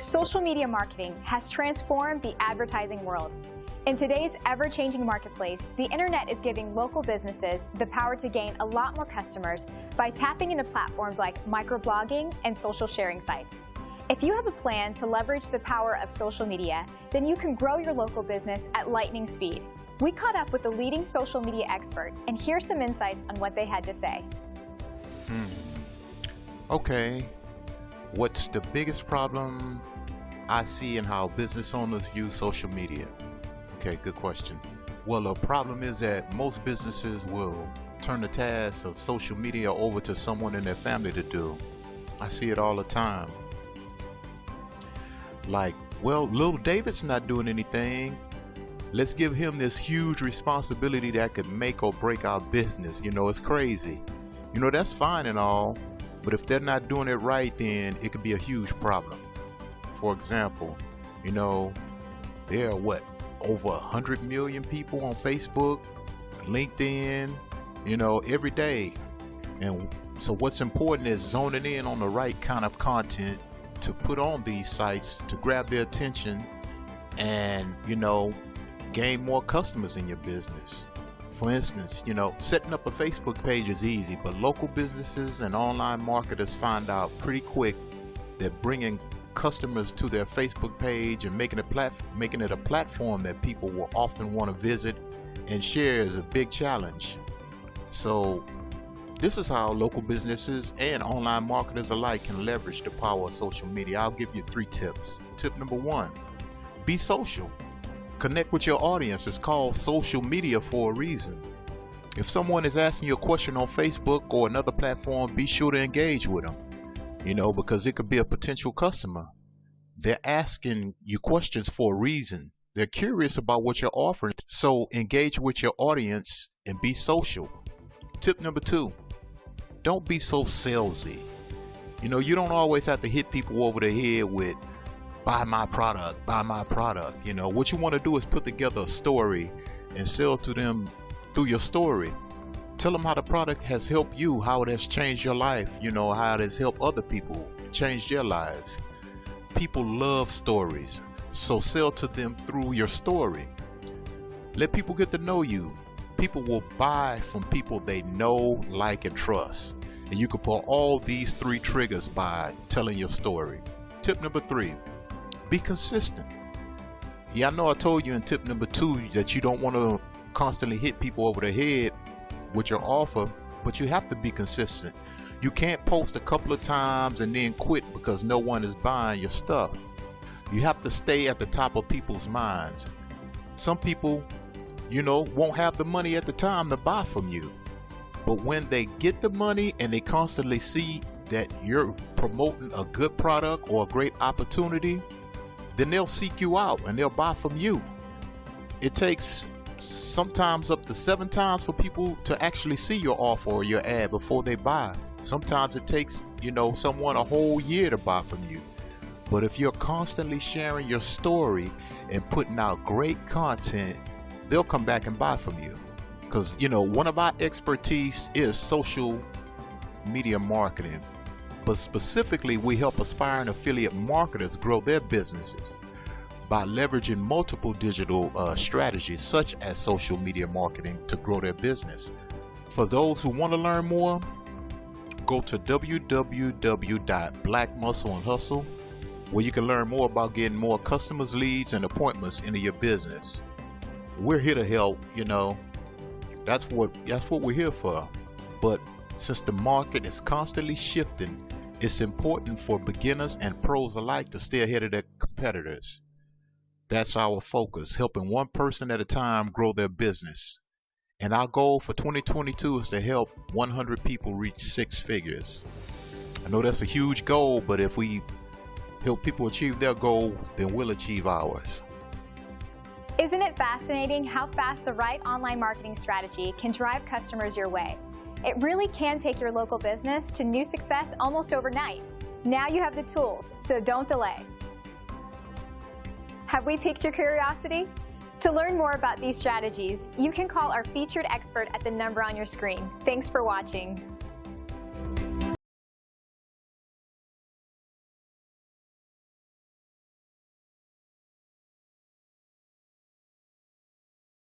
Social media marketing has transformed the advertising world. In today's ever-changing marketplace, the internet is giving local businesses the power to gain a lot more customers by tapping into platforms like microblogging and social sharing sites. If you have a plan to leverage the power of social media, then you can grow your local business at lightning speed. We caught up with the leading social media expert, and here's some insights on what they had to say. Okay, what's the biggest problem I see in how business owners use social media? Okay, good question. Well, the problem is that most businesses will turn the task of social media over to someone in their family to do. I see it all the time. Like, well, little David's not doing anything. Let's give him this huge responsibility that could make or break our business. You know, it's crazy. You know, that's fine and all, but if they're not doing it right, then it could be a huge problem. For example, you know, there are over 100 million people on Facebook, LinkedIn, you know, every day. And so what's important is zoning in on the right kind of content to put on these sites to grab their attention and, you know, gain more customers in your business. For instance, you know, setting up a Facebook page is easy, but local businesses and online marketers find out pretty quick that bringing customers to their Facebook page and making it a platform that people will often want to visit and share is a big challenge. So this is how local businesses and online marketers alike can leverage the power of social media. I'll give you 3 tips. Tip number 1, be social. Connect with your audience. It's called social media for a reason. If someone is asking you a question on Facebook or another platform, be sure to engage with them. You know, because it could be a potential customer. They're asking you questions for a reason. They're curious about what you're offering. So engage with your audience and be social. Tip number 2, don't be so salesy. You know, you don't always have to hit people over the head with buy my product, buy my product. You know, what you want to do is put together a story and sell to them through your story. Tell them how the product has helped you, how it has changed your life, you know, how it has helped other people change their lives. People love stories, so sell to them through your story. Let people get to know you. People will buy from people they know, like, and trust. And you can put all these 3 triggers by telling your story. Tip number 3, be consistent. Yeah, I know I told you in tip number 2 that you don't want to constantly hit people over the head with your offer, but you have to be consistent. You can't post a couple of times and then quit because no one is buying your stuff. You have to stay at the top of people's minds. Some people, you know, won't have the money at the time to buy from you, but when they get the money and they constantly see that you're promoting a good product or a great opportunity, then they'll seek you out and they'll buy from you. It takes sometimes up to 7 times for people to actually see your offer or your ad before they buy. Sometimes it takes, you know, someone a whole year to buy from you. But if you're constantly sharing your story and putting out great content, they'll come back and buy from you. Because, you know, one of our expertise is social media marketing. But specifically, we help aspiring affiliate marketers grow their businesses by leveraging multiple digital strategies such as social media marketing to grow their business. For those who want to learn more, go to www.blackmuscleandhustle, where you can learn more about getting more customers, leads, and appointments into your business. We're here to help, you know. That's what we're here for. But since the market is constantly shifting, it's important for beginners and pros alike to stay ahead of their competitors. That's our focus, helping one person at a time grow their business. And our goal for 2022 is to help 100 people reach 6 figures. I know that's a huge goal, but if we help people achieve their goal, then we'll achieve ours. Isn't it fascinating how fast the right online marketing strategy can drive customers your way? It really can take your local business to new success almost overnight. Now you have the tools, so don't delay. Have we piqued your curiosity? To learn more about these strategies, you can call our featured expert at the number on your screen. Thanks for watching.